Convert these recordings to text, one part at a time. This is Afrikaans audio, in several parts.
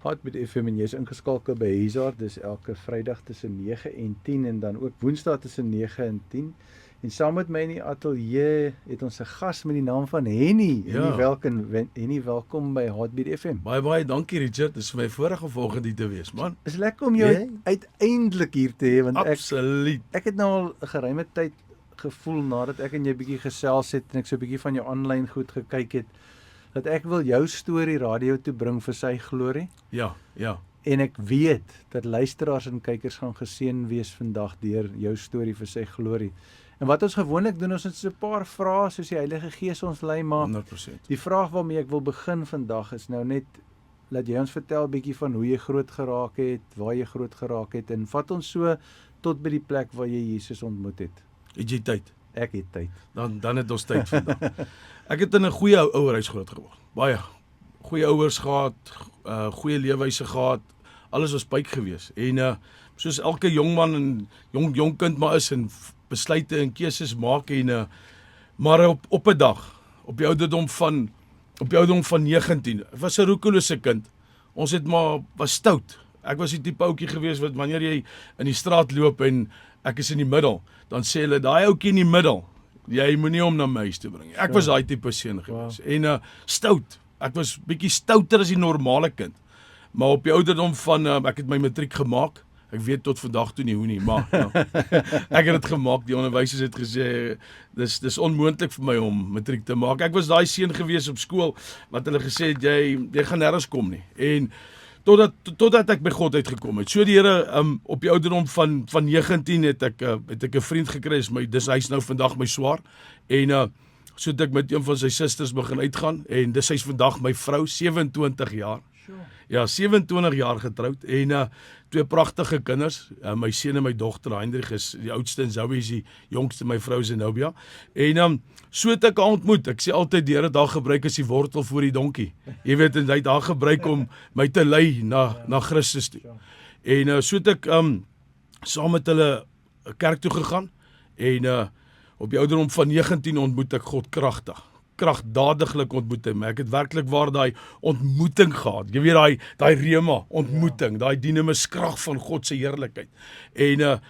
Heartbeat FM en jy is ingeskakel by Hizar, dis elke Vrydag tussen 9 en 10 en dan ook Woensdae tussen 9 en 10. En saam met my in die ateljee het ons 'n gas met die naam van Henny. Henny, welkom by Heartbeat FM. Baie dankie Richard, dit is vir my voorreg om vanoggend hier te wees, man. Is lekker om jou uiteindelik hier te hê, want Absoluut. ek het nou al 'n geruime tyd gevoel nadat ek en jy bietjie gesels het en ek so 'n bietjie van jou aanlyn goed gekyk het, dat ek wil jou storie radio toe bring vir sy glorie. Ja. En ek weet dat luisteraars en kykers gaan geseën wees vandag deur jou storie vir sy glorie. En wat ons gewoonlik doen, ons het so 'n paar vrae soos die Heilige Gees ons lei, maar 100%. die vraag waarmee ek wil begin vandag is nou net, laat jy ons vertel 'n bietjie van hoe jy groot geraak het, waar jy groot geraak het en vat ons so tot by die plek waar jy Jesus ontmoet het. Het jy tyd? Ek het tyd. Dan het ons tyd vandag. Ek het in 'n goeie ouerhuis groot geword. Baie goeie ouers gehad, goeie leefwyse gehad. Alles was byk gewees. En soos elke jong man en jong kind maar is en besluite en keuses maak en maar op 'n dag, op die ouderdom van 19, ek was 'n roekelose kind. Ons was stout. Ek was die tipe ouetjie gewees wat wanneer jy in die straat loop en ek is in die middel, dan sê hulle daai ouetjie in die middel, jy moenie hom na my huis toe bring. Ek was daai tipe seun gewees. En stout. Ek was bietjie stouter as die normale kind. Maar op die ouderdom van ek het my matriek gemaak. Ek weet tot vandag toe nie hoe nie, maar ek het dit gemaak. Die onderwysers het gesê dis onmoontlik vir my om matriek te maak. Ek was daai seun gewees op skool wat hulle gesê het jy gaan nêrens kom nie. En totdat ek by God uitgekom het. So die Here op die ouderdom van 19 het ek 'n vriend gekry. Hy's nou vandag my swaar. En so het ek met een van sy susters begin uitgaan en hy's vandag my vrou, 27 jaar. Ja, 27 jaar getroud en 2 pragtige kinders. My seun en my dogter Heinrich is die oudste en Zoe is die jongste, my vrou Zenobia. En so het ek haar ontmoet. Ek sê altyd die Here daar gebruik as die wortel voor die donkie. Jy weet, en hy het daar gebruik om my te lei na Christus toe. En so het ek saam met hulle kerk toe gegaan en op die ouderdom van 19 ontmoet ek God krachtdadiglik ontmoet hy my. Ek het werklik waar daai ontmoeting gehad. Jy weet daai rema ontmoeting, daai dinamis krag van God se heerlikheid. En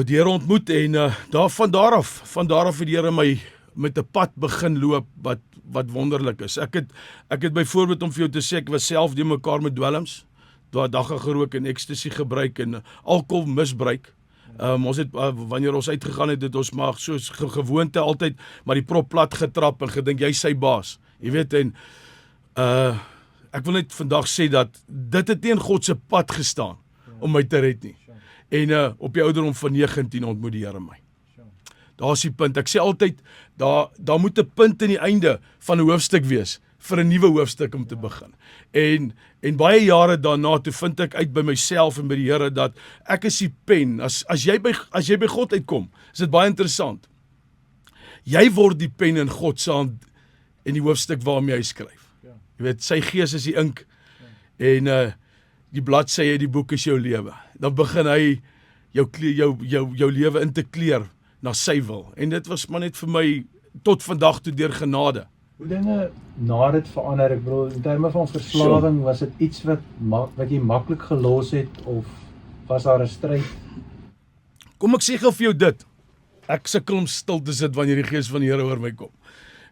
die Here ontmoet en van daar af het die Here my met 'n pad begin loop wat wonderlik is. Ek het byvoorbeeld om vir jou te sê, ek was self die mekaar met dwelms, dagga gerook en ecstasy gebruik en alkohol misbruik. Ons het wanneer ons uitgegaan het ons maar soos gewoonte altyd maar die prop plat getrap en gedink jy sy baas. Jy weet en ek wil net vandag sê dat dit het nie in God se pad gestaan om my te red nie. En op die ouderdom van 19 ontmoet die Here my. Daar's die punt. Ek sê altyd daar moet 'n punt aan die einde van 'n hoofstuk wees vir 'n nuwe hoofstuk om te begin. En baie jare daarna toe vind ek uit by myself en by die Here dat ek is die pen. As jy by God uitkom, is dit baie interessant. Jy word die pen in God se hand in die hoofstuk waarmee hy skryf. Jy weet, sy gees is die ink en die bladsye, die boek is jou lewe. Dan begin hy jou lewe in te kleur na sy wil. En dit was maar net vir my tot vandag toe deur genade. Hoe dinge na dit verander, ek bedoel, in terme van verslawing, was dit iets wat jy maklik gelos het, of was daar 'n stryd? Kom ek sê gou vir jou dit, ek sukkel om stil te sit wanneer die Gees van die Here oor my kom.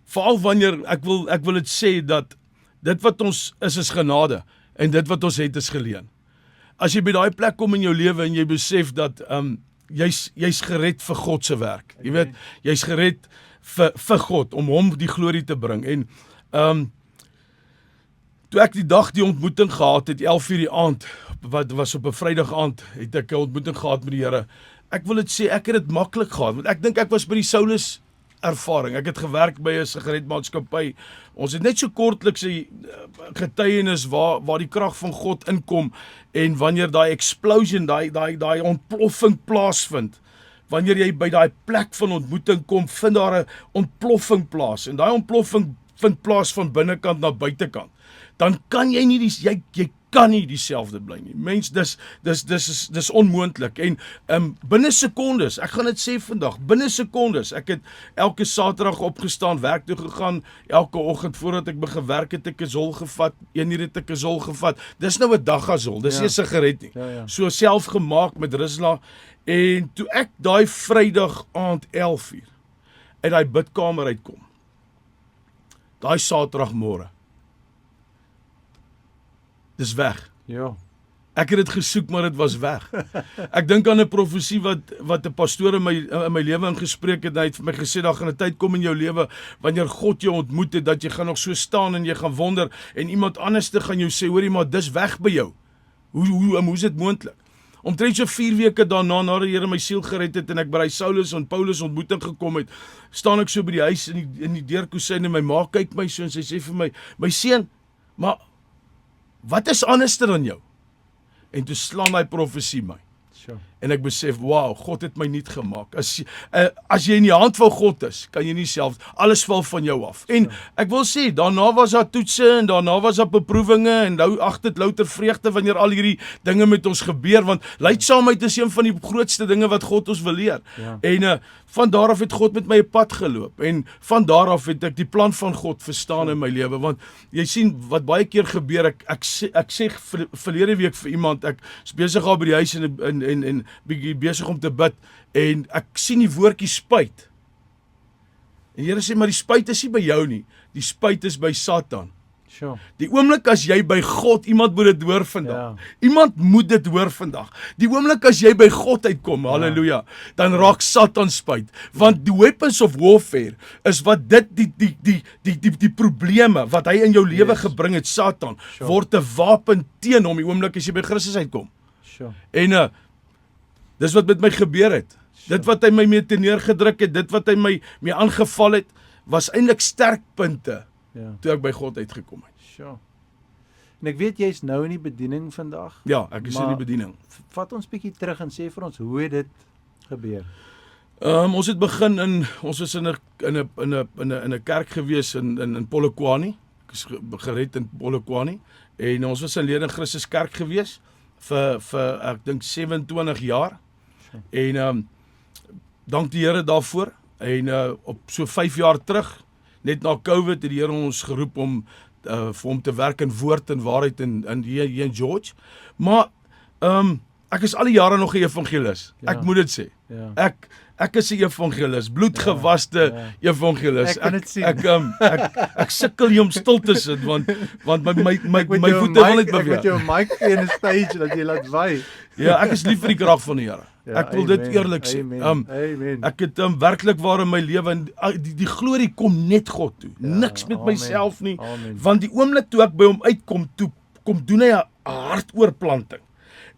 Veral wanneer, ek wil dit sê dat dit wat ons is genade, en dit wat ons het is geleen. As jy by daai plek kom in jou lewe en jy besef dat jy's gered vir God se werk, jy weet, jy's gered vir God, om hom die glorie te bring. En toe ek die dag die ontmoeting gehad het, 11 uur die aand, wat was op 'n Vrydag aand, het ek 'n ontmoeting gehad met die Here. Ek wil dit sê, ek het dit maklik gehad, want ek dink ek was by die Saulus ervaring. Ek het gewerk by 'n sigaretmaatskappy. Ons het net so kortliks 'n getuienis waar die krag van God inkom en wanneer daai explosion, daai ontploffing plaasvind. Wanneer jy by daai plek van ontmoeting kom, vind daar 'n ontploffing plaas en daai ontploffing vind plaas van binnekant na buitekant. Dan kan jy nie kan nie dieselfde bly nie. Mens, dis onmoontlik. En binne sekondes, ek gaan dit sê vandag, binne sekondes, ek het elke Saterdag opgestaan, werk toe gegaan, elke oggend voordat ek begin werk het ek 'n zol gevat, 1 uur het ek 'n zol gevat. Dis nou 'n dagazol, dis nie 'n sigaret nie. Ja. So self gemaak met Rizla. En toe ek daai Vrydag aand 11:00 uit daai bidkamer uitkom, daai Saterdagmôre, dis weg. Ja. Ek het dit gesoek, maar dit was weg. Ek dink aan 'n profesie wat 'n pastoor in my lewe ingespreek het. Hy het vir my gesê, daar gaan 'n tyd kom in jou lewe, wanneer God jou ontmoet het, dat jy gaan nog so staan en jy gaan wonder, en iemand anders te gaan jou sê, hoorie maar, dis weg by jou. Hoe is dit moontlik? Omtrent so 4 weke daarna, nadat die Here my siel gered het en ek by die Saulus en Paulus ontmoeting gekom het, staan ek so by die huis in die deurkusyn en my ma kyk my so en sy sê vir my seun, maar wat is anderster aan jou? En toe slaan daai profesie my. Sure. En ek besef, wow, God het my nuut gemaak. As jy in die hand van God is, kan jy nie self, alles val van jou af. En ek wil sê, daarna was daar toetse en daarna was daar beproewinge en nou dit louter vreugde wanneer al hierdie dinge met ons gebeur, want lydsaamheid is een van die grootste dinge wat God ons wil leer. Ja. En van daar af het God met my 'n pad geloop en van daar af het ek die plan van God verstaan in my lewe, want jy sien wat baie keer gebeur, ek sê verlede week vir iemand, ek is besig al by die huis en bietjie besig om te bid en ek sien die woordjie spyt. En die Here sê, maar die spyt is nie by jou nie, die spyt is by Satan. Sure. Die oomblik as jy by God, iemand moet dit hoor vandag. Ja. Iemand moet dit hoor vandag. Die oomblik as jy by God uitkom, halleluja, dan raak Satan spyt. Want die weapons of warfare is wat die probleme wat hy in jou lewe gebring het, Satan, word 'n wapen teen hom die oomblik as jy by Christus uitkom. Sure. En dis wat met my gebeur het. Dit wat hy my mee teneergedruk het, dit wat hy my mee aangeval het, was eintlik sterkpunte toe ek by God uitgekom het. Sure. En ek weet jy's nou in die bediening vandag. Ja, ek is in die bediening. Vat ons bietjie terug en sê vir ons hoe het dit gebeur? Ons het begin ons was in 'n kerk gewees in Polokwane. Ek is gered in Polokwane en ons was in Lede Christus Kerk gewees vir ek dink 27 jaar. En dank die Here daarvoor. En op so 5 jaar terug, net na COVID, het die Here ons geroep om vir hom te werk in woord en waarheid hier in George. Maar ek is al die jare nog 'n evangelis. Ek moet dit sê. Ja. Ek is 'n evangelis, bloedgewaste evangelis. Ek kan dit sien. Ek sukkel hier om stil te sit want my voete wil net beweeg. Ek moet jou 'n mic gee in 'n stage dat jy laat wy. Ja, ek is lief vir die krag van die Here. Ja, Ek wil dit eerlik sê. Amen. Ek het werklik waar in my lewe en die glorie kom net God toe. Niks met myself nie. Amen. Want die oomblik toe ek by hom uitkom, kom doen hy 'n hartoorplanting.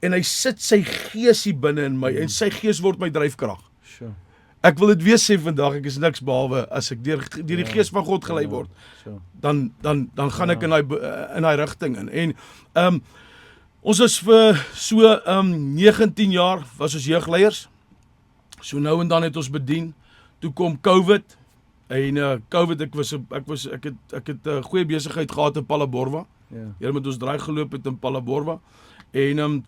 En hy sit sy gees hier binne in my en sy gees word my dryfkrag. Sure. Ek wil dit weer sê vandag, ek is niks behalwe as ek deur die gees van God gelei word. Sure. Dan gaan ek in daai rigting in. En ons is vir so 19 jaar was ons jeugleiers. So nou en dan het ons bedien. Toe kom COVID en COVID ek het 'n goeie besigheid gehad in Palaborwa. Ja. Here met ons draai geloop het in Palaborwa. En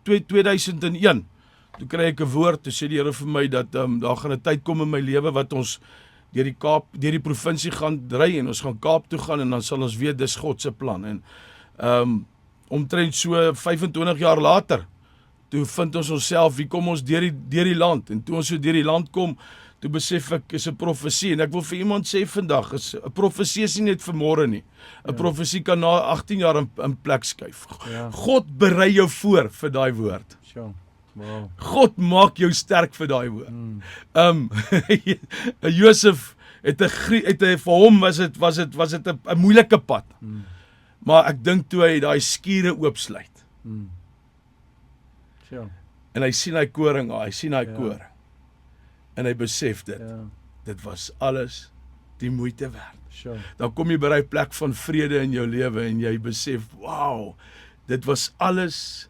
2001 toe kry ek 'n woord, toe sê die Here vir my dat daar gaan 'n tyd kom in my lewe wat ons deur die provinsie gaan dry en ons gaan Kaap toe gaan en dan sal ons weet dis God se plan. En omtrent so 25 jaar later, toe vind ons onsself, wie kom ons deur die land? En toe ons so deur die land kom, toe besef ek is 'n profesie en ek wil vir iemand sê vandag, 'n profesie is nie net vir môre nie. 'n Profesie kan na 18 jaar in plek skuif. Ja. God berei jou voor vir daai woord. Sure. Wow. God maak jou sterk vir daai woord. Josef vir hom was dit 'n moeilike pad. Maar ek dink toe hy daai skure oopsluit. Sure. En hy sien hy koring, hy sien hy koring. En hy besef dit. Ja. Dit was alles die moeite werd. Sure. Dan kom jy by daai plek van vrede in jou lewe en jy besef, wow, dit was alles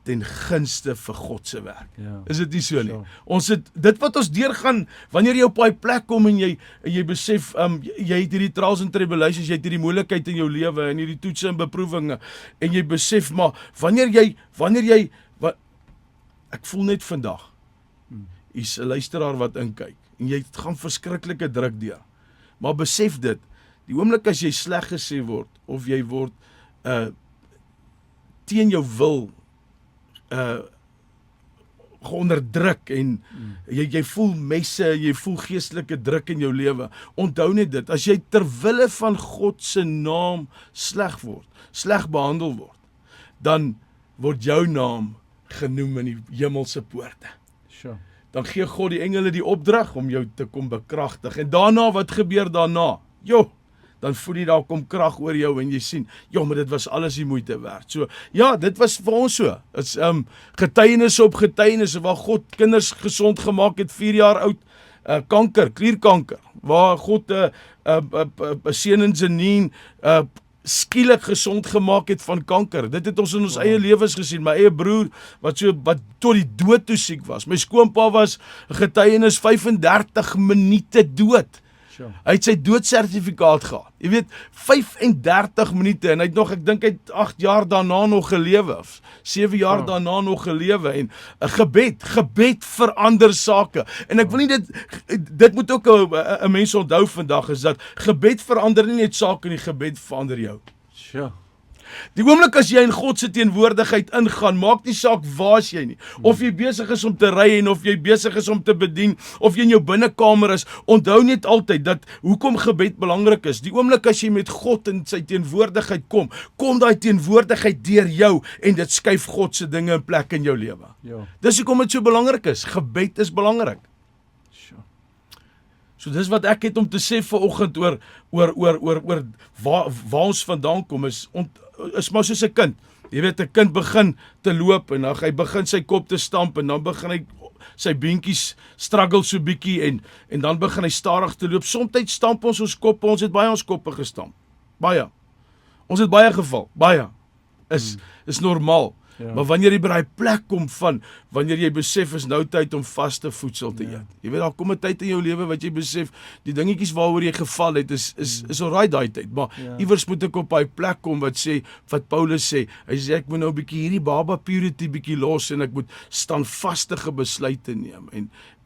ten gunste vir God se werk. Ja. Is dit nie so nie? Sure. Ons het dit wat ons deurgaan wanneer jy op daai plek kom en jy besef jy het hierdie trials and tribulations, jy het hierdie moeilikheid in jou lewe en hierdie toetse en beproewinge en jy besef maar wanneer jy ek voel net vandag is 'n luisteraar wat inkyk en jy gaan verskriklike druk deur. Maar besef dit, die oomblik as jy sleg gesê word of jy word teen jou wil geonderdruk en jy voel messe, jy voel geestelike druk in jou lewe. Onthou net dit, as jy ter wille van God se naam sleg behandel word, dan word jou naam genoem in die hemelse poorte. Sure. Dan gee God die engele die opdrag om jou te kom bekragtig. En daarna, wat gebeur daarna? Dan voel jy daar kom krag oor jou en jy sien, maar dit was alles die moeite werd. So, ja, dit was vir ons so. Dit's getuienis op getuienis waar God kinders gesond gemaak het, 4 jaar oud, klierkanker, waar God 'n seun in Janine skielik gesond gemaak het van kanker. Dit het ons in ons eie lewens gesien. My eie broer wat tot die dood toe siek was. My skoonpa was getuienis 35 minute dood. Sure. Hy het sy doodsertifikaat gehad. Jy weet, 35 minute en hy het nog, ek dink hy het 8 jaar daarna nog gelewe, of 7 jaar daarna nog gelewe en 'n gebed verander sake. En ek wil nie dit moet ook 'n mens onthou vandag is dat gebed verander nie net sake nie, gebed verander jou. Sure. Die oomblik as jy in God se teenwoordigheid ingaan, maak nie saak waar jy nie. Of jy besig is om te ry en of jy besig is om te bedien, of jy in jou binnekamer is, onthou net altyd dat hoekom gebed belangrik is. Die oomblik as jy met God in sy teenwoordigheid kom daai teenwoordigheid deur jou en dit skuif God se dinge in plek in jou lewe. Ja. Dis hoekom dit so belangrik is. Gebed is belangrik. Sure. So dis wat ek het om te sê vanoggend oor waar ons vandaan kom is maar soos 'n kind. Jy weet, 'n kind begin te loop en dan hy begin sy kop te stamp en dan begin hy sy beentjies struggle so bietjie en dan begin hy stadig te loop. Soms stamp ons koppe, ons het baie ons koppe gestamp. Baie. Ons het baie geval. Baie. Is normaal. Ja. Maar wanneer jy by daai plek kom wanneer jy besef is nou tyd om vaste voedsel te eet. Jy weet, daar kom 'n tyd in jou lewe wat jy besef, die dingetjies waaroor jy geval het is alright daai tyd, maar iewers moet ek op daai plek kom wat Paulus sê, hy sê ek moet nou 'n bietjie hierdie baba purity bietjie los en ek moet standvastige besluite neem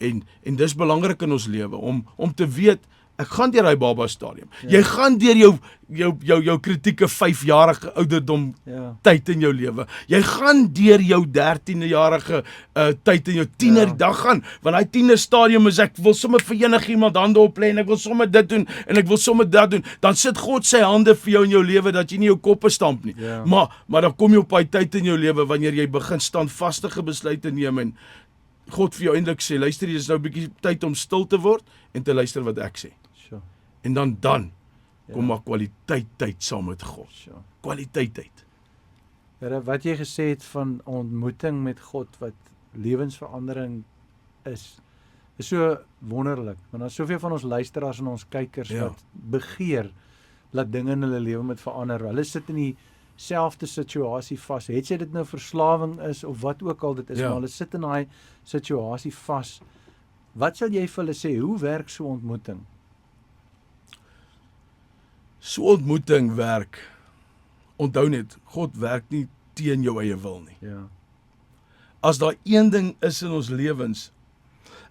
en dis belangrik in ons lewe om te weet ek gaan deur hy baba stadium. Jy gaan deur jou kritieke 5-jarige ouderdom tyd in jou lewe. Jy gaan deur jou 13-jarige tyd in jou tienerdag gaan. Want hy tiener stadium is ek wil sommer vir enigiemand hande oplê en ek wil sommer dit doen en ek wil sommer dat doen. Dan sit God sy hande vir jou in jou lewe dat jy nie jou koppe stamp nie. Maar dan kom jy op daai tyd in jou lewe wanneer jy begin standvastige besluite neem en God vir jou eintlik sê, luister, hier is nou 'n bietjie tyd om stil te word en te luister wat ek sê. Sure. En dan kom maar kwaliteit tyd saam met God. Sure. Kwaliteit tyd. Here, wat jy gesê het van ontmoeting met God wat lewensverandering is so wonderlik. Want daar's soveel van ons luisteraars en ons kykers wat begeer dat dinge in hulle lewe moet verander. Hulle sit in dieselfde situasie vas. Het sy dit nou verslawing is of wat ook al dit is, maar hulle sit in daai situasie vas. Wat sal jy vir hulle sê? Hoe werk so ontmoeting? So ontmoeting werk. Onthou net, God werk nie teen jou eie wil nie. Ja. As daar een ding is in ons lewens,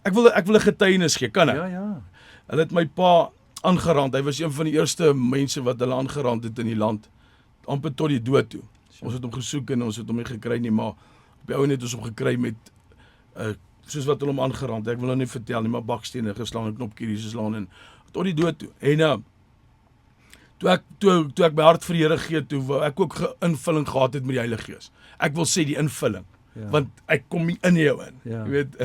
ek wil 'n getuienis gee, kan ek? Ja. Hulle het my pa aangeraand. Hy was een van die eerste mense wat hulle aangeraand het in die land, amper tot die dood toe. Ons het hom gesoek en ons het hom nie gekry nie, maar op die ou net ons hom gekry met soos wat hulle hom aangeraand. Ek wil nou nie vertel nie, maar bakstene geslaan en knopkieries geslaan en tot die dood toe. En toe ek my hart vir die Here gee, toe wou ek ook invulling gehad het met die Heilige Gees. Ek wil sê die invulling, want ek kom nie in jou in. Jy weet.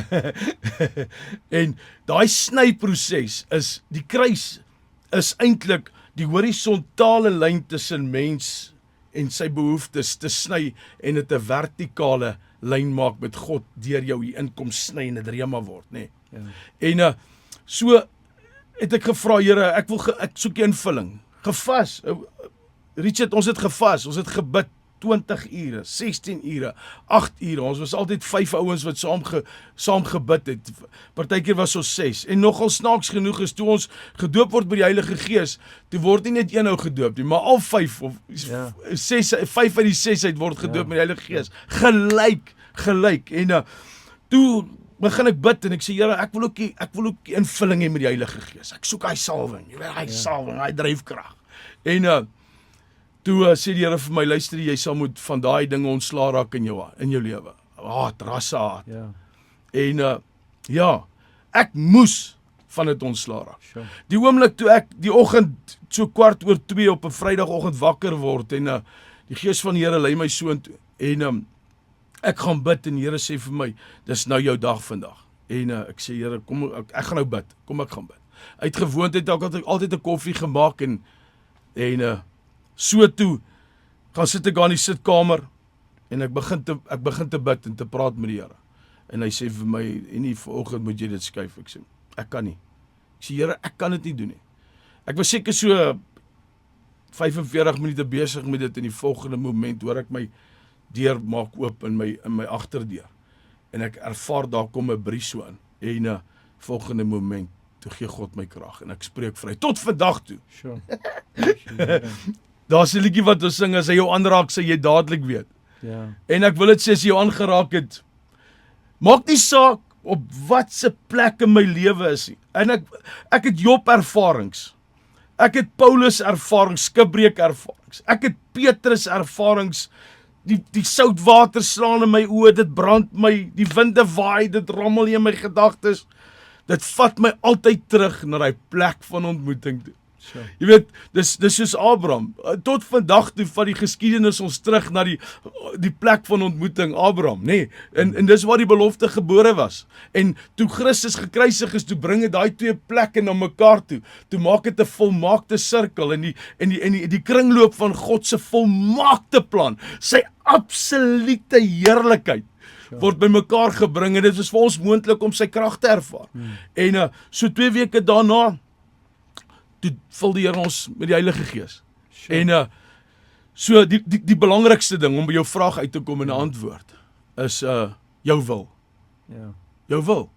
En daai snyproses is, die kruis is eintlik die horisontale lyn tussen mens en sy behoeftes te sny en dit 'n vertikale lyn maak met God deur jou hier inkom sny en dit rema word, nê. En so het ek gevra, Here, ek soek die invulling. Gevas. Richard, ons het gevas, ons het gebid 20 ure, 16 ure, 8 ure. Ons was altyd 5 ouens wat saam gebid het. Partykeer was ons 6. En nogal snaaks genoeg is toe ons gedoop word by die Heilige Gees, toe word nie net een ou gedoop nie, maar al 5 of 5 uit die 6 uit word gedoop met die Heilige Gees. Gelyk. En toe begin ek bid en ek sê, Here, ek wil ook die invulling hê met die Heilige Gees. Ek soek hy salwing, jy weet, hy salwing, hy dryfkrag. En toe sê die Here vir my, luister, jy sal moet van daai dinge ontslaa raak in jou lewe. Rasse haat. En ek moes van dit ontslaa raak. Sure. Die oomblik toe ek die oggend so 1:15 op 'n Vrydagoggend wakker word en die Gees van die Here lei my soontoe en ek gaan bid en die Here sê vir my, dis nou jou dag vandag. En ek sê, Here, kom ek gaan nou bid. Kom ek gaan bid. Uit gewoonheid het ek altyd 'n koffie gemaak en so toe gaan sit ek aan die sitkamer en ek begin te bid en te praat met die Here. En hy sê vir my, en nie vanoggend moet jy dit skuif. Ek sê, ek kan nie. Ek sê, Here, ek kan dit nie doen nie. Ek was seker so 45 minute besig met dit en die volgende moment hoor ek my deur maak oop in my agterdeur. En ek ervaar daar kom 'n bries so in. En volgende moment toe gee God my krag en ek spreek vry tot vandag toe. Sure. Daar's 'n liedjie wat ons sing, as hy jou aanraak, sê jy dadelik weet. Ja. En ek wil dit sê, as jy jou aangeraak het, maak nie saak op watse plek in my lewe is nie. En ek het Job ervarings. Ek het Paulus ervarings, skipbreek ervarings. Ek het Petrus ervarings. Die soutwater slaan in my oë, dit brand my, die winde waai, dit rammel in my gedagtes. Dit vat my altyd terug na die plek van ontmoeting toe. Sure. Jy weet, dis soos Abraham. Tot vandag toe van die geskiedenis ons terug na die plek van ontmoeting, Abraham, nê? En dis waar die belofte gebore was. En toe Christus gekruisig is, toe bring dit daai twee plekke na mekaar toe. Toe maak dit 'n volmaakte sirkel en die kringloop van God se volmaakte plan, sy absolute heerlikheid word by mekaar gebring en dit is vir ons moontlik om sy krag te ervaar. En so 2 weke daarna toe vul die Here ons met die Heilige Gees. Sure. En so die belangrikste ding om by jou vraag uit te kom en 'n antwoord is jou wil. Ja. Jou wil.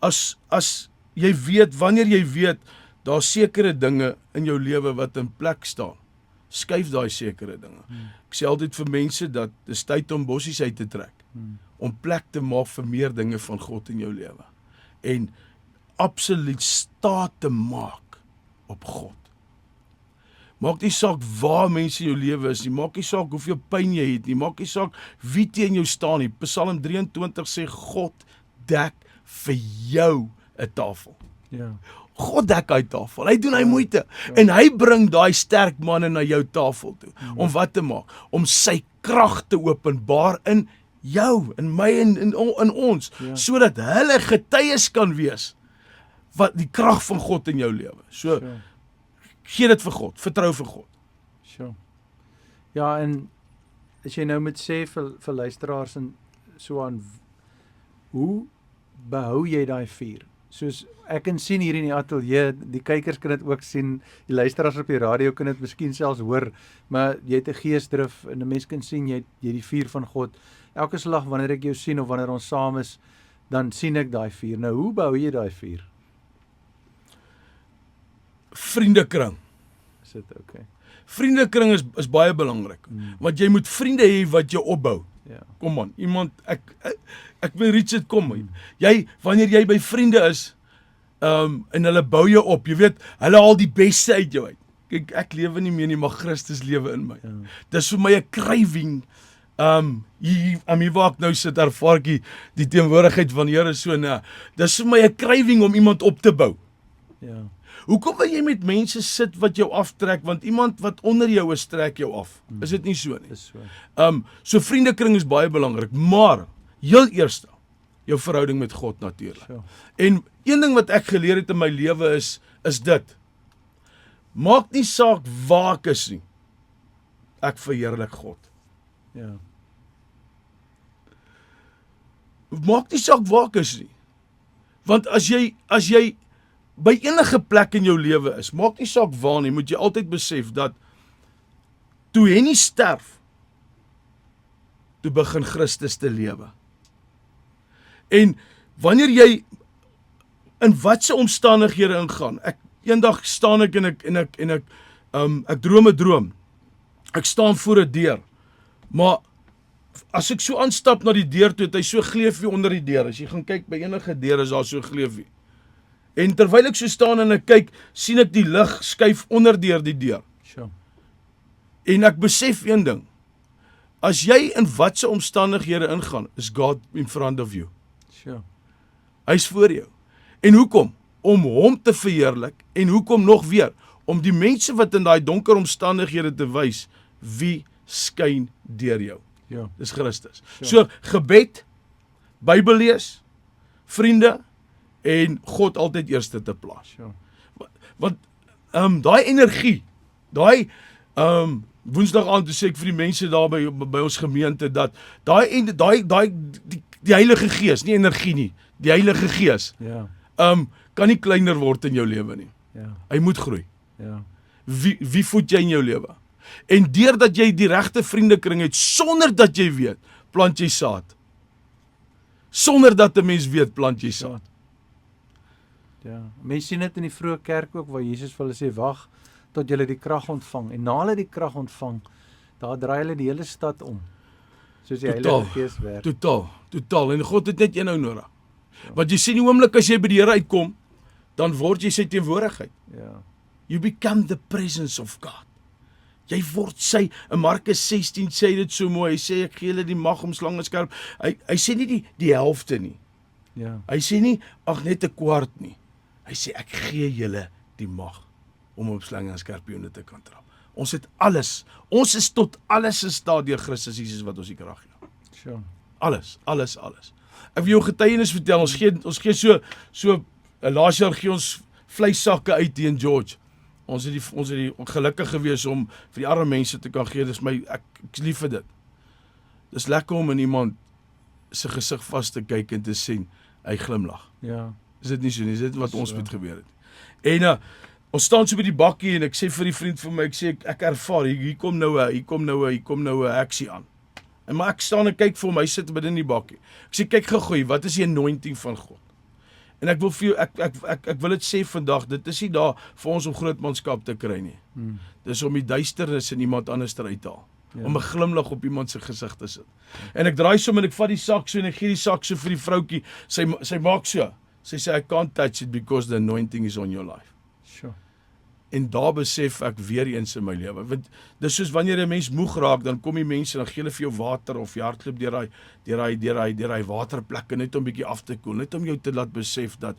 As jy weet, wanneer jy weet, daar sekere dinge in jou lewe wat in plek staan, skuif daai sekere dinge. Ek sê altyd vir mense dat dis tyd om bossies uit te trek, om plek te maak vir meer dinge van God in jou lewe. En absoluut staat te maak op God. Maak nie saak waar mense in jou lewe is nie, maak nie saak hoeveel pyn jy het nie, maak nie saak wie teen jou staan nie. Psalm 23 sê God dek vir jou 'n tafel. Ja. God dek hy tafel, hy doen hy moeite en hy bring daai sterk manne na jou tafel toe. Om wat te maak? Om sy krag te openbaar in jou, in my en in ons, sodat hulle getuies kan wees wat die krag van God in jou lewe. So, gee dit vir God, vertrou vir God. Sure. Ja, en as jy nou moet sê vir luisteraars en so aan, hoe behou jy daai vuur? Soos ek kan sien hier in die ateljee, die kykers kan dit ook sien, die luisteraars op die radio kan dit miskien selfs hoor, maar jy het 'n geesdrif en 'n mens kan sien jy het die vuur van God. Elke slag wanneer ek jou sien of wanneer ons saam is, dan sien ek daai vuur. Nou, hoe behou jy daai vuur? Vriendekring. Is dit okay? Vriendekring is baie belangrik, want jy moet vriende hê wat jou opbou. Ja. Kom aan, iemand, ek wil Richard kom. Wanneer jy by vriende is, en hulle bou jou op, jy weet, hulle haal die beste uit jou uit. Kyk, ek lewe nie meer nie, maar Christus lewe in my. Dis vir my 'n craving. Hier waar ek nou sit, ervaar ek die teenwoordigheid van die Here so na. Dis vir my 'n craving om iemand op te bou. Ja. Hoekom wil jy met mense sit wat jou aftrek, want iemand wat onder jou is, trek jou af. Is dit nie so nie? Dis so. So vriendekring is baie belangrik, maar heel eerste, jou verhouding met God natuurlik. Sure. En een ding wat ek geleer het in my lewe is dit, maak nie saak waar ek is nie, ek verheerlik God. Ja. Maak nie saak waar ek is nie, want as jy by enige plek in jou lewe is, maak nie saak waar nie, moet jy altyd besef dat toe Henny sterf, toe begin Christus te lewe. En wanneer jy in watse omstandighede ingaan, eendag staan ek en ek droom 'n droom. Ek staan voor 'n deur, maar as ek so aanstap na die deur toe, het hy so gleufie onder die deur. As jy gaan kyk by enige deur is daar so gleufie. En terwyl ek so staan en ek kyk, sien ek die lig skuif onder deur die deur. Sure. En ek besef een ding. As jy in watse omstandighede ingaan, is God in front of you. Sure. Hy's voor jou. En hoekom? Om hom te verheerlik. En hoekom nog weer? Om die mense wat in daai donker omstandighede te wys, wie skyn deur jou. Ja. Dis Christus. Sure. So gebed, Bybel lees, vriende en God altyd eerste te plaas. Sure. Want daai energie, daai Woensdag aand toe sê ek vir die mense daar by ons gemeente dat die Heilige Gees, nie energie nie, die Heilige Gees Ja. Kan nie kleiner word in jou lewe nie. Ja. Hy moet groei. Ja. Wie voed jy in jou lewe? En deurdat jy die regte vriendekring het sonder dat jy weet, plant jy saad. Sonder dat 'n mens weet, plant jy saad. Ja. Mense sien dit in die vroeë kerk ook waar Jesus vir hulle sê wag tot julle die krag ontvang en na hulle die krag ontvang, daar draai hulle die hele stad om. Soos die Heilige Gees werk. Totaal. En God het net een ou nodig. Want jy sien die oomblik as jy by die Here uitkom, dan word jy sy teenwoordigheid. Ja. You become the presence of God. Jy word sy, in Markus 16 sê dit so mooi, hy sê ek gee julle die mag om slange skerp. Hy sê nie die helfte nie. Ja. Hy sê nie ag net 'n kwart nie. Hy sê ek gee julle die mag om op slange en skorpioene te kan trap. Ons het alles. Ons is tot alles in staat deur Christus Jesus wat ons die krag gee. Sure. Alles. Ek wil jou getuienis vertel. Ons gee so laas jaar gee ons vleissakke uit hier in George. Ons het die gelukkig gewees om vir die arme mense te kan gee. Ek is lief vir dit. Dis lekker om in iemand se gesig vas te kyk en te sien hy glimlag. Ja. Is dit nie so nie? Is dit wat ons met gebeur het? En ons staan so by die bakkie en ek sê vir die vriend van my, ek ervaar hier kom nou 'n aksie aan. En maar ek staan en kyk vir hom, hy sit binne in die bakkie. Ek sê kyk gou-gou, wat is die anointing van God? En ek wil vir jou ek wil dit sê vandag, dit is nie daar vir ons om groot manskap te kry nie. Dis om die duisternis in iemand anders uit te haal. Ja. Om 'n glimlag op iemand se gesig te sit. En ek draai so en ek vat die sak so en ek gee die sak so vir die vroutjie. Sy maak so. Sy sê I can't touch it because the anointing is on your life. Sure. En daar besef ek weer eens in my lewe. Want dis soos wanneer 'n mens moeg raak, dan kom die mense en dan gee hulle vir jou water of jy hardloop deur daai waterplekke net om bietjie af te koel, net om jou te laat besef dat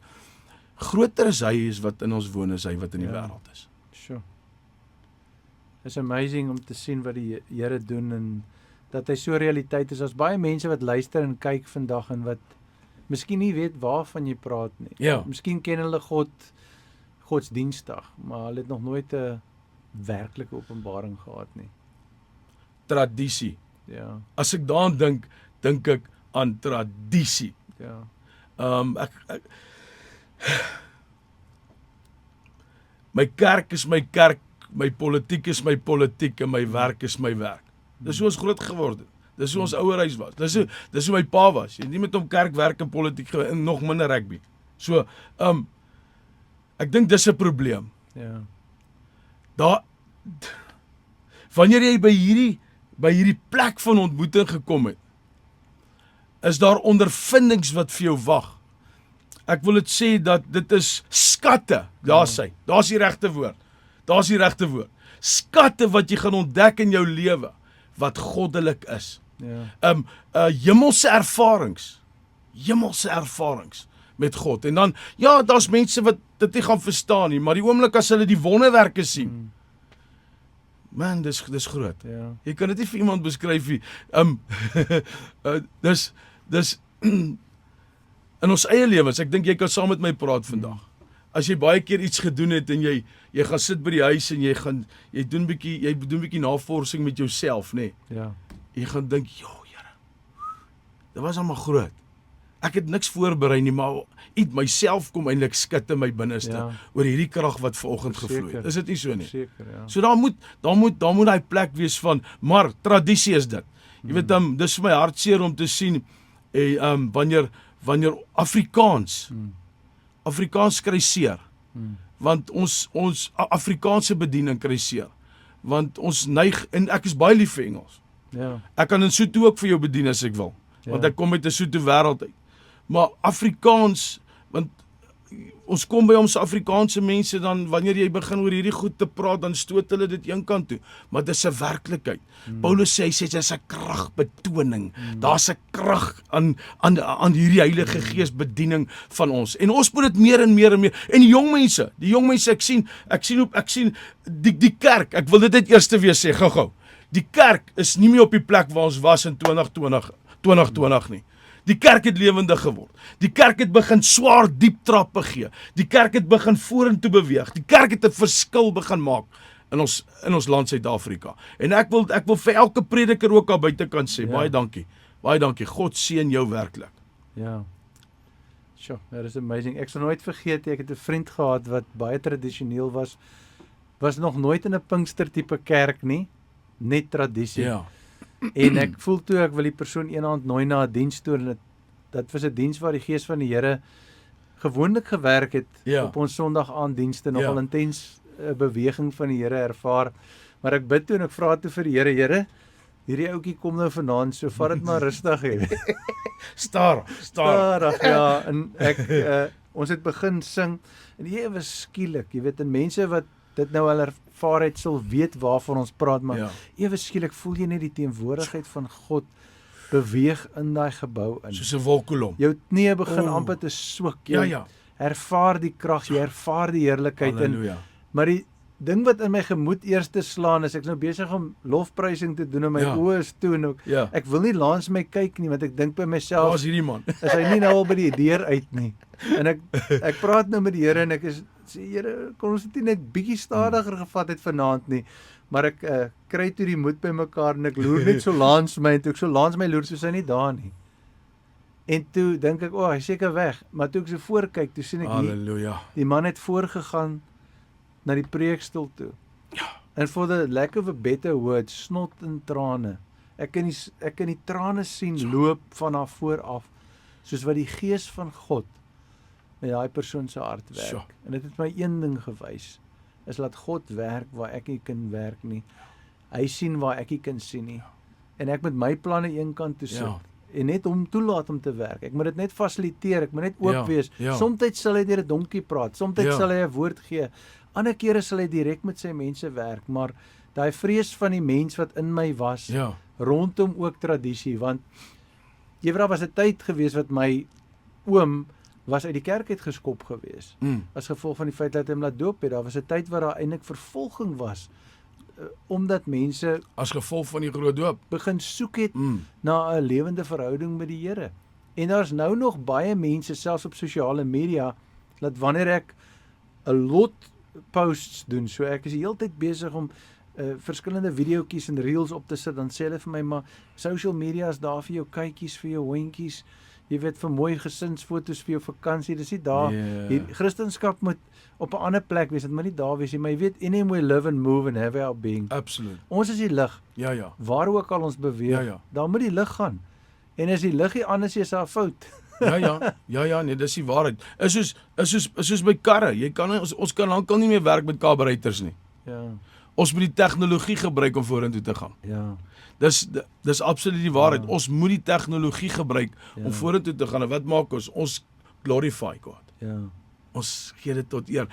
groter is hy is wat in ons woon is hy wat in die wêreld is. Sure. It's amazing om te sien wat die Here doen en dat hy so realiteit is. Daar's baie mense wat luister en kyk vandag en wat miskien nie weet waarvan jy praat nie. Ja. Miskien ken hulle God godsdienstig, maar hulle het nog nooit 'n werklike openbaring gehad nie. Tradisie. Ja. As ek daaraan dink ek aan tradisie. Ja. My kerk is my kerk, my politiek is my politiek en my werk is my werk. Dis hoe ons groot geword het. Dis hoe ons ouerhuis was. Dis hoe my pa was. Jy het nie met hom kerk, werk en politiek en nog minder rugby. So, ek dink dis 'n probleem. Ja. Wanneer jy by hierdie plek van ontmoeting gekom het, is daar ondervindings wat vir jou wag. Ek wil dit sê dat dit is skatte. Daar's die regte woord. Skatte wat jy gaan ontdek in jou lewe wat goddelik is. Ja. Hemelse ervarings met God. En dan daar's mense wat dit nie gaan verstaan nie, maar die oomblik as hulle die wonderwerke sien. Man, dis groot. Ja. Jy kan dit nie vir iemand beskryf nie. Dis in ons eie lewens, ek dink jy kan saam met my praat vandag. As jy baie keer iets gedoen het en jy gaan sit by die huis en jy doen bietjie navorsing met jouself, nê. Ja. Jy gaan dink, Here, dit was almal groot. Ek het niks voorberei nie, maar myself kom eintlik skit in my binneste oor hierdie krag wat vanoggend gevloei het. Is dit nie so nie? Seker, ja. So daar moet daai plek wees van, maar tradisie is dit. Jy weet dis vir my hartseer om te sien wanneer Afrikaans kry seer. Want ons Afrikaanse bediening kry seer. Want ons neig, en ek is baie lief vir Engels. Ja. Ek kan in Sotho ook vir jou bedien as ek wil, want ek kom uit 'n Sotho wêreld uit. Maar Afrikaans, want ons kom by ons Afrikaanse mense dan, wanneer jy begin oor hierdie goed te praat, dan stoot hulle dit een kant toe. Maar dis 'n werklikheid. Paulus sê, dis 'n kragbetoning. Daar's 'n krag aan hierdie Heilige Gees bediening van ons. En ons moet dit meer en meer en meer. En die jong mense, ek sien die kerk, ek wil dit net eers weer sê, gou-gou. Die kerk is nie meer op die plek waar ons was in 2020 nie. Die kerk het lewendig geword. Die kerk het begin swaar diep trappe gee. Die kerk het begin vorentoe beweeg. Die kerk het 'n verskil begin maak in ons land Suid-Afrika. En ek wil vir elke prediker ook al buitekant sê, baie dankie. Baie dankie. God seën jou werklik. Ja. Sjoe, that is amazing. Ek sal nooit vergeet, ek het 'n vriend gehad wat baie tradisioneel was nog nooit in 'n Pinkster tipe kerk nie, net tradisie. Ja. En ek voel toe ek wil die persoon eendag nooi na 'n diens toe, en dit was 'n diens waar die Gees van die Here gewoonlik gewerk het op ons Sondag aand dienste, nogal intens beweging van die Here ervaar. Maar ek bid toe en ek vra toe vir die Here, hierdie ouetjie kom nou vanaand, so vat dit maar rustig hê. Stadig, ja, en ons het begin sing, en ewe skielik, jy weet, en mense wat dit nou al ervaar het, sal weet waarvan ons praat, maar ewe skielik voel jy net die teenwoordigheid van God beweeg in daai gebou in. Soos 'n wolkkolom. Jou knie begin amper te swik. Jy ervaar die krag, jy ervaar die heerlikheid in. Maar die ding wat in my gemoed eers te slaan is, ek nou besig om lofprysing te doen en my oë is toe, en ek wil nie langs my kyk nie, want ek dink by myself, waar's hierdie man? Is hy nie nou al by die deur uit nie? En ek praat nou met die Here en ek sê, Here, kon ons dit nie net bietjie stadiger gevat het vanaand nie? Maar ek kry toe die moed by mekaar en ek loer net so langs my, en toe ek so langs my loer, so is hy nie daar nie. En toe dink ek, hy seker weg, maar toe ek so voorkyk, toe sien ek die man het voorgegaan na die preekstoel toe. En for the lack of a better word, snot en trane. Ek kan die trane sien loop van daar voor af, soos wat die Gees van God met daai persoon se hart werk. En dit het my een ding gewys, is laat God werk waar ek nie kan werk nie. Hy sien waar ek nie kan sien nie. En ek moet my planne een kant toe sit. En net hom toelaat om te werk. Ek moet dit net fasiliteer, ek moet net oop wees. Somstyds sal hy deur 'n donkie praat, somstyds sal hy 'n woord gee. Ander kere sal hy direk met sy mense werk, maar daai vrees van die mens wat in my was, rondom ook tradisie, want jy weet, daar was 'n tyd gewees wat my oom was uit die kerk uit geskop gewees, as gevolg van die feit dat hy hom laat doop het. Daar was 'n tyd waar daar eintlik vervolging was, omdat mense as gevolg van die groot doop begin soek het na 'n lewende verhouding met die Here. En daar's nou nog baie mense, selfs op sosiale media, dat wanneer ek 'n lot posts doen, so ek is die hele tyd besig om verskillende videoetjies en reels op te sit, dan sê hulle vir my, maar social media is daar vir jou kykies, vir jou hondjies, jy weet, vir mooi gesinsfoto's, vir jou vakansie, dis nie daar. Christendom moet op 'n ander plek wees, dit moet nie daar wees nie, maar jy weet, anyway, live and move and have our being. Absoluut. Ons is die lig. Waar ook al ons beweeg, daar moet die lig gaan. En as die lig nie anders is, daar fout. Nee, dis die waarheid. Is soos by karre. Ons kan lankal nie meer werk met carburetors nie. Ons moet die tegnologie gebruik om vorentoe te gaan. Dis absoluut die waarheid. Ons moet die tegnologie gebruik om vorentoe te gaan. En wat maak ons? Ons glorify God. Ons gee dit tot eer.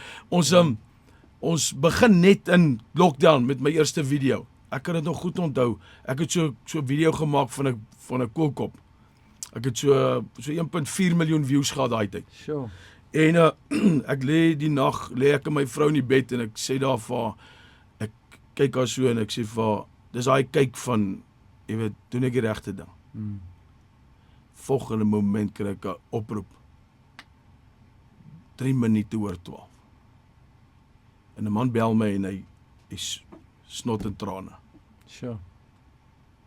Ons begin net in lockdown met my eerste video. Ek kan dit nog goed onthou. Ek het so 'n video gemaak van 'n koolkop. Ek het so 1.4 miljoen views gehad daai tyd. En ek lê die nag, ek in my vrou in die bed en ek sê daar vir haar, ek kyk haar so en ek sê vir haar, dis daai kyk van, jy weet, doen ek die regte ding. Volgende moment kry ek 'n oproep. 3 minute oor 12. En 'n man bel my en hy snot en trane.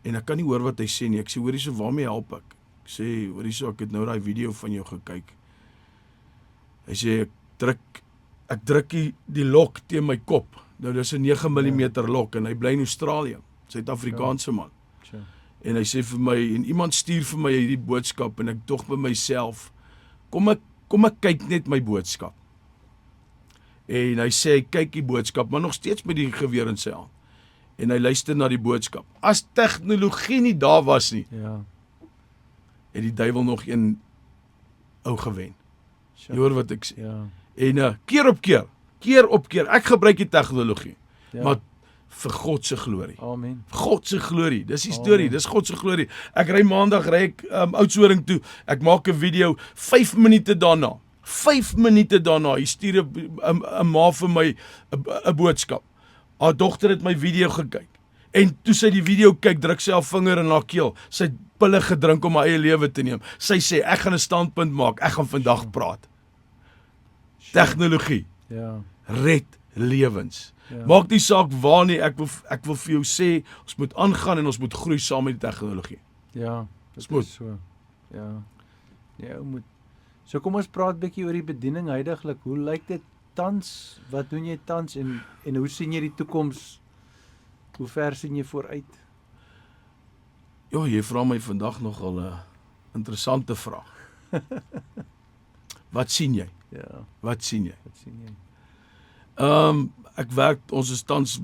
En ek kan nie hoor wat hy sê nie. Ek sê, hoor hierso, waarmee help ek? Ek sê, hoor hierso, ek het nou daai video van jou gekyk. Hy sê, ek druk die lok teen my kop. Nou, dis 'n 9 mm lok en hy bly in Australië. Suid-Afrikaanse man. En hy sê vir my, en iemand stuur vir my hierdie boodskap, en ek dog by myself, kom ek kyk net my boodskap. En hy sê, hy kyk die boodskap, maar nog steeds met die geweer in sy hand. En hy luister na die boodskap. As tegnologie nie daar was nie, Ja. het die duiwel nog een ou gewen. Sure. Jy hoor wat ek sê. Ja. En keer op keer, ek gebruik die tegnologie, Ja. maar vir God se glorie. Amen. God se glorie, dis die storie, Amen. dis God se glorie. Ek ry maandag, Oudtshoorn toe, ek maak 'n video, 5 minute daarna, hier stuur 'n ma vir my 'n boodskap. Haar dogter het my video gekyk, en toe sy die video kyk, druk sy haar vinger in haar keel, sy het pille gedrink om haar eie lewe te neem. Sy sê, ek gaan 'n standpunt maak, ek gaan vandag praat. Tegnologie Ja. red lewens. Ja. Maak nie saak waar nie, ek wil vir jou sê, ons moet aangaan en ons moet groei saam met die tegnologie. Ja, dit Moet. is so. Ja. Ja, moet. So kom ons praat bietjie oor die bediening huidiglik. Hoe lyk dit tans? Wat doen jy tans en hoe sien jy die toekoms? Hoe ver sien jy vooruit? Ja, jy vra my vandag nogal 'n interessante vraag. Wat sien jy? Ja, Wat sien jy? wat sien jy? Ek werk, ons is tans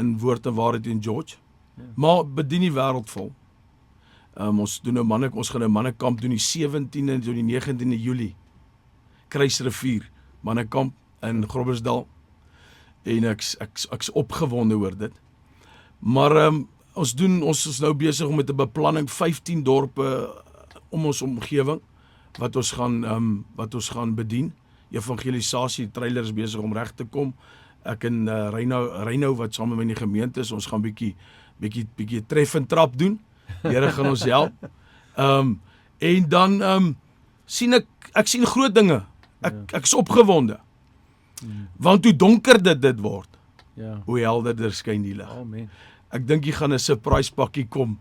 in Woord en Waarheid in George, Ja. maar bedien die wêreld vol. Ons gaan nou mannekamp doen die 17de en die 19de Julie. Kruisrivier, mannekamp in Groblersdal. En ek's opgewonde oor dit. Maar ons is nou besig om met 'n beplanning 15 dorpe om ons omgewing wat ons gaan bedien. Evangelisasie trailer is besig om reg te kom. Ek en Reynou wat saam met my in die gemeente is, ons gaan bietjie tref en trap doen. Die Here gaan ons help. En dan sien ek sien groot dinge. Ek is opgewonde. Want hoe donkerder dit word, Ja. hoe helderder skyn die lig. Amen. Ek dink jy gaan 'n surprise pakkie kom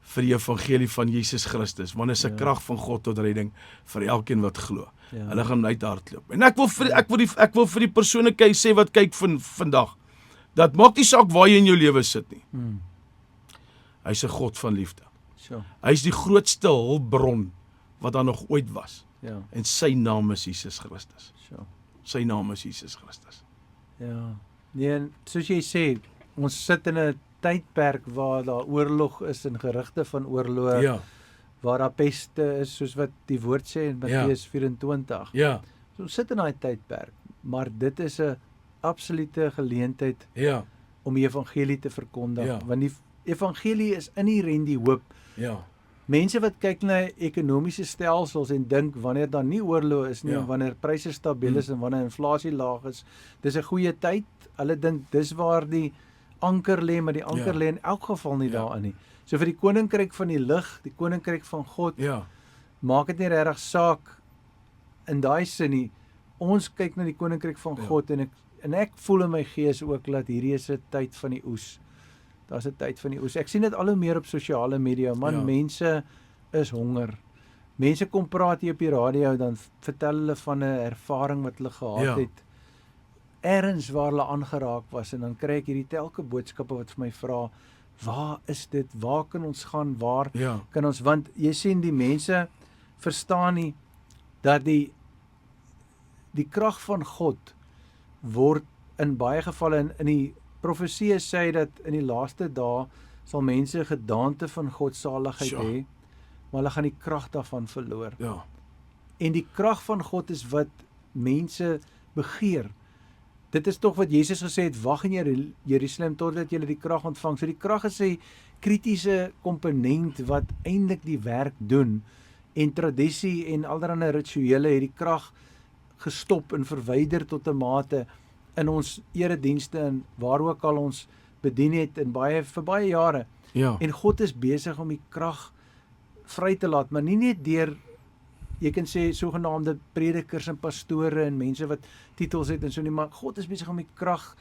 vir die evangelie van Jesus Christus, want dit is 'n Ja. krag van God tot redding vir elkeen wat glo. Ja. Hulle gaan uithardloop. En ek wil vir die persone sê wat kyk vandag. Dat maak nie saak waar jy in jou lewe sit nie. Hy's 'n God van liefde. So. Hy's die grootste hulpbron wat daar nog ooit was. Ja. En sy naam is Jesus Christus. So. Sy naam is Jesus Christus. Ja. Nee, en soos jy sê, ons sit in 'n tydperk waar daar oorlog is en gerugte van oorlog, Ja, waar daar peste is, soos wat die woord sê in Matteus 24. ja, So ons sit in daai tydperk, maar dit is 'n absolute geleentheid ja, om die evangelie te verkondig, Ja. want die evangelie is inherënt die hoop. ja, Mense wat kyk na ekonomiese stelsels en dink wanneer daar nie oorlog is nie, Ja. en wanneer pryse stabiel is en wanneer inflasie laag is, dis 'n goeie tyd. Hulle dink dis waar die anker lê, maar die anker Ja. lê in elk geval nie Ja. daarin nie. So vir die koninkryk van die lig, die koninkryk van God, ja, maak dit nie regtig saak in daai sin nie. Ons kyk na die koninkryk van Ja. God en ek voel in my gees ook dat hierdie is 'n tyd van die oes. Daar's 'n tyd van die oes. Ek sien dit al hoe meer op sosiale media. Man, Ja. mense is honger. Mense kom praat hier op die radio, dan vertel hulle van 'n ervaring wat hulle gehad Ja. het. Ergens waar hulle aangeraak was, en dan kry ek hierdie telke boodskappe wat vir my vra, waar is dit? Waar kan ons gaan? Waar ja, kan ons, want jy sien die mense verstaan nie dat die krag van God word in baie gevalle in die profeseë sê dat in die laaste dae sal mense gedaante van God saligheid Sja. hê, maar hulle gaan die krag daarvan verloor. ja, En die krag van God is wat mense begeer. Dit is tog wat Jesus gesê het, wag in Jerusalem totdat julle die krag ontvang. So die krag is 'n kritiese komponent wat eintlik die werk doen, en tradisie en allerlei rituele het die krag gestop en verwyder tot 'n mate in ons eredienste en waar ook al ons bedien het vir baie jare. ja, En God is besig om die krag vry te laat, maar nie net deur, jy kan sê, sogenaamde predikers en pastore en mense wat titels het en so nie, maar God is besig om die krag,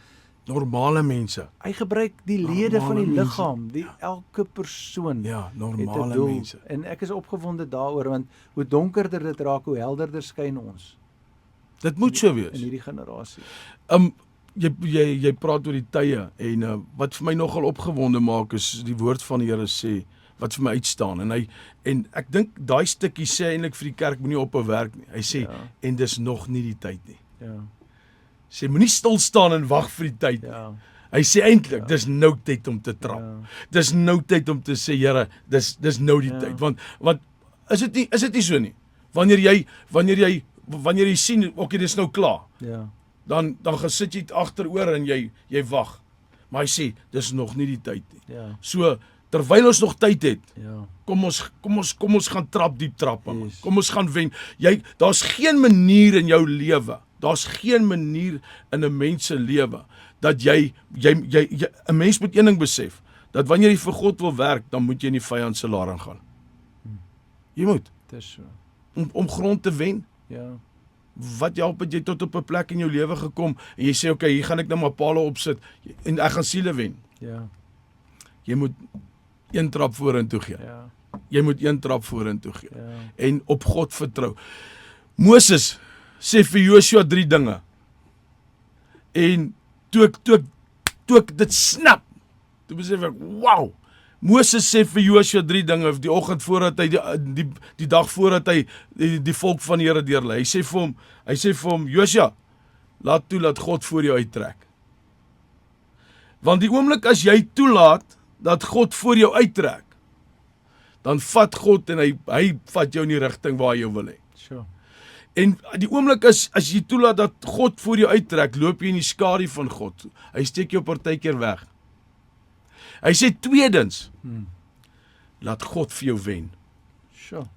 normale mense. hy gebruik die lede van die Normale mense. liggaam, elke persoon Ja, het 'n normale doel. mense. En ek is opgewonde daaroor, want hoe donkerder dit raak, hoe helderder skyn ons Dit moet so in wees. hierdie generasie. Jy praat oor die tye en wat vir my nogal opgewonde maak is die woord van die Here sê, wat vir my uitstaan en ek dink daai stukkie sê eintlik vir die kerk moenie ophou werk nie. Hy sê en dis nog nie die tyd nie. Ja. Sê moenie stil staan en wag vir die tyd nie. Ja. Hy sê eintlik dis nou tyd om te trap. Ja. Dis nou tyd om te sê Here, dis nou die tyd. Want is dit nie so nie? Wanneer jy sien okay, dis nou klaar. Ja. Dan gaan sit jy agteroor en jy wag. Maar hy sê dis nog nie die tyd nie. Ja. So terwyl ons nog tyd het, Ja. kom ons gaan trap diep trappe. Yes. Kom ons gaan wen. Daar's geen manier in jou lewe. Daar's geen manier in 'n mens se lewe dat jy 'n mens moet een ding besef, dat wanneer jy vir God wil werk, dan moet jy in die vyand se laar ingaan. Jy moet Dis so. om grond te wen. Ja. Wat help het jy tot op 'n plek in jou lewe gekom en jy sê okay, hier gaan ek nou maar palle opsit en ek gaan siele wen. Ja. Jy moet een trap vorentoe gee. Ja. Jy moet een trap vorentoe gee. Ja. En op God vertrou. Moses sê vir Joshua 3 dinge. En toe ek dit snap, toe besef ek, wow. Moses sê vir Joshua 3 dinge die oggend voordat hy die dag voordat hy die volk van die Here deurlei. Hy sê vir hom, Joshua, laat toe dat God voor jou uittrek. Want die oomblik as jy toelaat dat God voor jou uittrek, dan vat God en hy vat jou in die rigting waar hy jou wil hê. Sure. En die oomblik as jy toelaat dat God voor jou uittrek, loop jy in die skadu van God. Hy steek jou partykeer weg. Hy sê tweedens, laat God vir jou wen. Sure.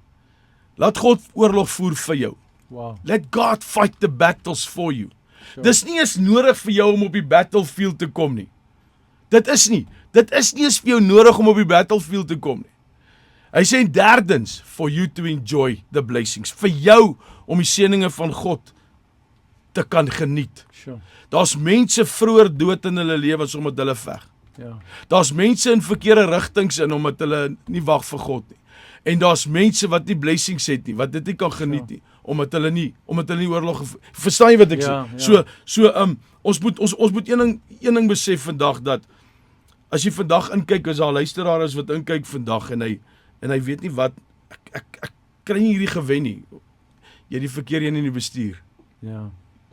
Laat God oorlog voer vir jou. Wow. Let God fight the battles for you. Sure. Dis nie eens nodig vir jou om op die battlefield te kom nie. Dit is nie eens vir jou nodig om op die battlefield te kom nie. Hy sê derdens, for you to enjoy the blessings. Vir jou om die seëninge van God te kan geniet. Sure. Daar's mense vroeër dood in hulle lewens omdat hulle veg. Ja. Daar's mense in verkeerde rigtings in omdat hulle nie wag vir God nie. En daar's mense wat nie blessings het nie, wat dit nie kan geniet nie, omdat hulle nie oorlog verstaan jy wat ek sê? So ons moet een ding besef vandag dat as jy vandag inkyk, as daar luisteraar is wat inkyk vandag en hy weet nie wat ek kry nie hierdie gewen nie. Jy die verkeerde een in die bestuur. Ja.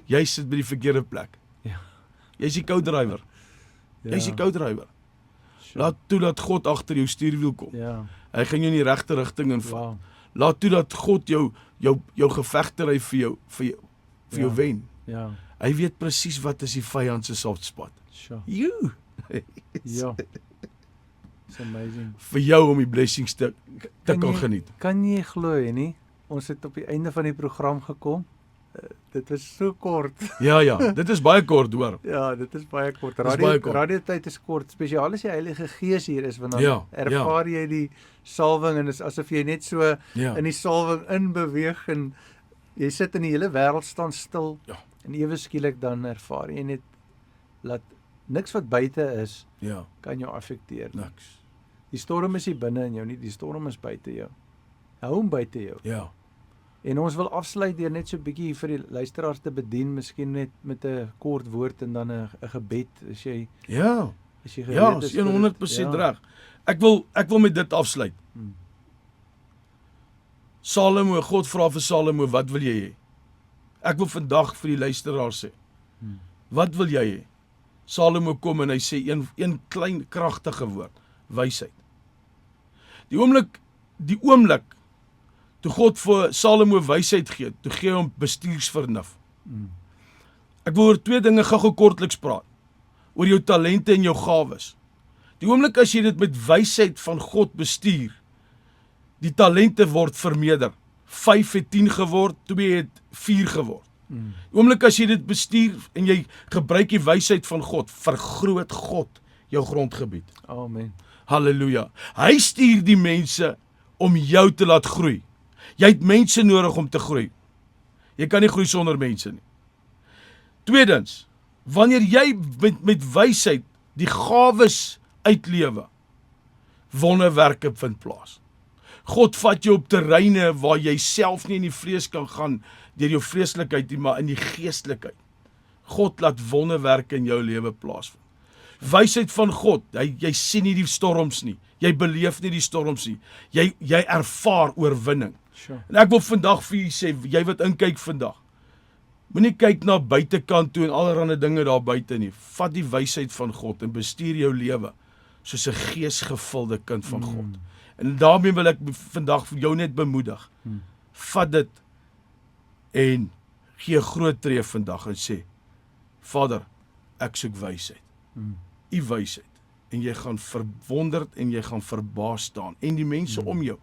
Jy sit by die verkeerde plek. Ja. Jy's die co-driver. Jy's die co-driver. Sure. Laat toe dat God agter jou stuurwiel kom. Ja. Hy gaan jou in die regte rigting invat. Wow. Laat toe dat God jou gevegte ry vir jou wen. Ja. Hy weet presies wat is die vyand se soft spot. Sure. You. Ja. It's amazing. Vir jou om die blessings te kan geniet. Kan jy glo nie? Ons het op die einde van die program gekom. Dit was so kort. Ja, dit is baie kort hoor. Ja, dit is baie kort. Baie kort. Radiotyd is kort, spesiaal as die Heilige Gees hier is, want dan ervaar jy die salwing en dit is asof jy net so in die salwing inbeweeg en jy sit in die hele wêreld staan stil. Ja. En ewe skielik dan ervaar jy net dat niks wat buite is kan jou affekteer. Niks. Die storm is nie binne in jou nie, die storm is buite jou. Hou hom buite jou. Ja. En ons wil afsluit deur net so 'n bietjie vir die luisteraars te bedien, miskien net met 'n kort woord en dan 'n gebed as jy gereed is. 100% reg. Ek wil met dit afsluit. Salomo, God vra vir Salomo, wat wil jy hê? Ek wil vandag vir die luisteraars sê, wat wil jy hê? Salomo kom en hy sê een klein kragtige woord, wysheid. Die oomblik toe God vir Salomo wysheid gee, toe gee hy hom bestuursvernuf. Ek wil oor 2 dinge gou kortliks praat. Oor jou talente en jou gawes. Die oomblik as jy dit met wysheid van God bestuur, die talente word vermeerder. 5 het 10 geword, 2 het 4 geword. Die oomblik as jy dit bestuur en jy gebruik die wysheid van God, vergroot God jou grondgebied. Amen. Halleluja. Hy stuur die mense om jou te laat groei. Jy het mense nodig om te groei. Jy kan nie groei sonder mense nie. Tweedens, wanneer jy met wysheid die gawes uitlewe, wonderwerke vind plaas. God vat jou op terreine waar jy self nie in die vlees kan gaan deur jou vleeslikheid nie, maar in die geestelikheid. God laat wonderwerke in jou lewe plaasvind. Wysheid van God, jy sien nie die storms nie. Jy beleef nie die storms nie. Jy ervaar oorwinning. Sure. En ek wil vandag vir julle sê, jy wat inkyk vandag, moenie kyk na buitekant toe en allerlei dinge daar buite nie. Vat die wysheid van God en bestuur jou lewe soos 'n geesgevulde kind van God. En daarmee wil ek vandag vir jou net bemoedig. Vat dit en gee 'n groot tree vandag en sê, Vader, ek soek wysheid. U wysheid. En jy gaan verwonderd en jy gaan verbaas staan. En die mense om jou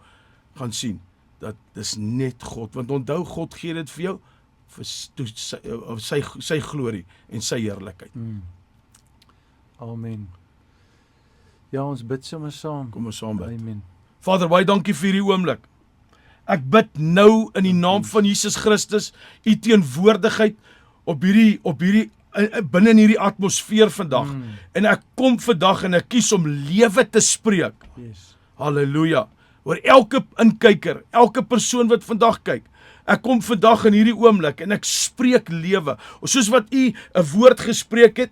gaan sien dat dis net God. Want onthou, God gee dit vir jou vir sy glorie en sy heerlikheid. Amen. Ja, ons bid sommer saam. Kom ons saam bid. Amen. Vader, baie dankie vir hierdie oomblik. Ek bid nou in die naam van Jesus Christus, u teenwoordigheid op hierdie binne in hierdie atmosfeer vandag. En ek kom vandag en ek kies om lewe te spreek. Yes. Halleluja. Oor elke inkyker, elke persoon wat vandag kyk. Ek kom vandag in hierdie oomblik en ek spreek lewe. Soos wat u 'n woord gespreek het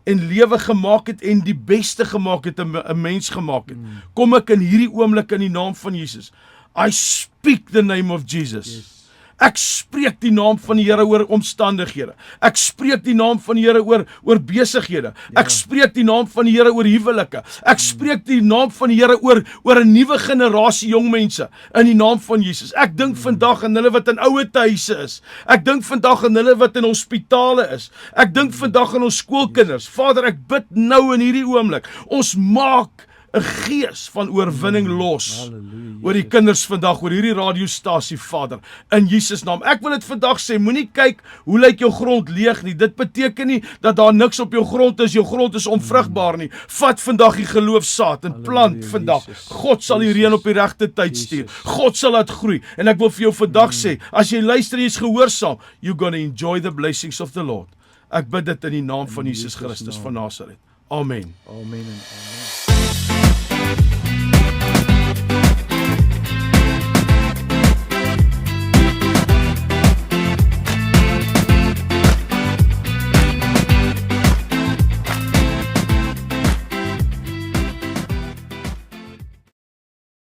en lewe gemaak het en die beste gemaak het, 'n mens gemaak het. Kom ek in hierdie oomblik in die naam van Jesus. I speak the name of Jesus. Yes. Ek spreek die naam van die Here oor omstandighede. Ek spreek die naam van die Here oor besighede. Ek spreek die naam van die Here oor huwelike. Ek spreek die naam van die Here oor 'n nuwe generasie jong mense in die naam van Jesus. Ek dink vandag aan hulle wat in ouetehuise is. Ek dink vandag aan hulle wat in hospitale is. Ek dink vandag aan ons skoolkinders. Vader, ek bid nou in hierdie oomblik. Ons maak 'n gees van oorwinning los. Halleluja. Oor die kinders vandag, oor hierdie radiostasie, Vader, in Jesus naam. Ek wil dit vandag sê, moenie kyk hoe lyk jou grond leeg nie. Dit beteken nie dat daar niks op jou grond is onvrugbaar nie. Vat vandag die geloofsaad en plant Halleluja, vandag. Jesus. God sal die reën op die regte tyd stuur. God sal laat groei. En ek wil vir jou vandag sê, as jy luister en jy is gehoorsaam, you're gonna enjoy the blessings of the Lord. Ek bid dit in die naam van Jesus Christus van Nasaret. Amen. Amen en amen.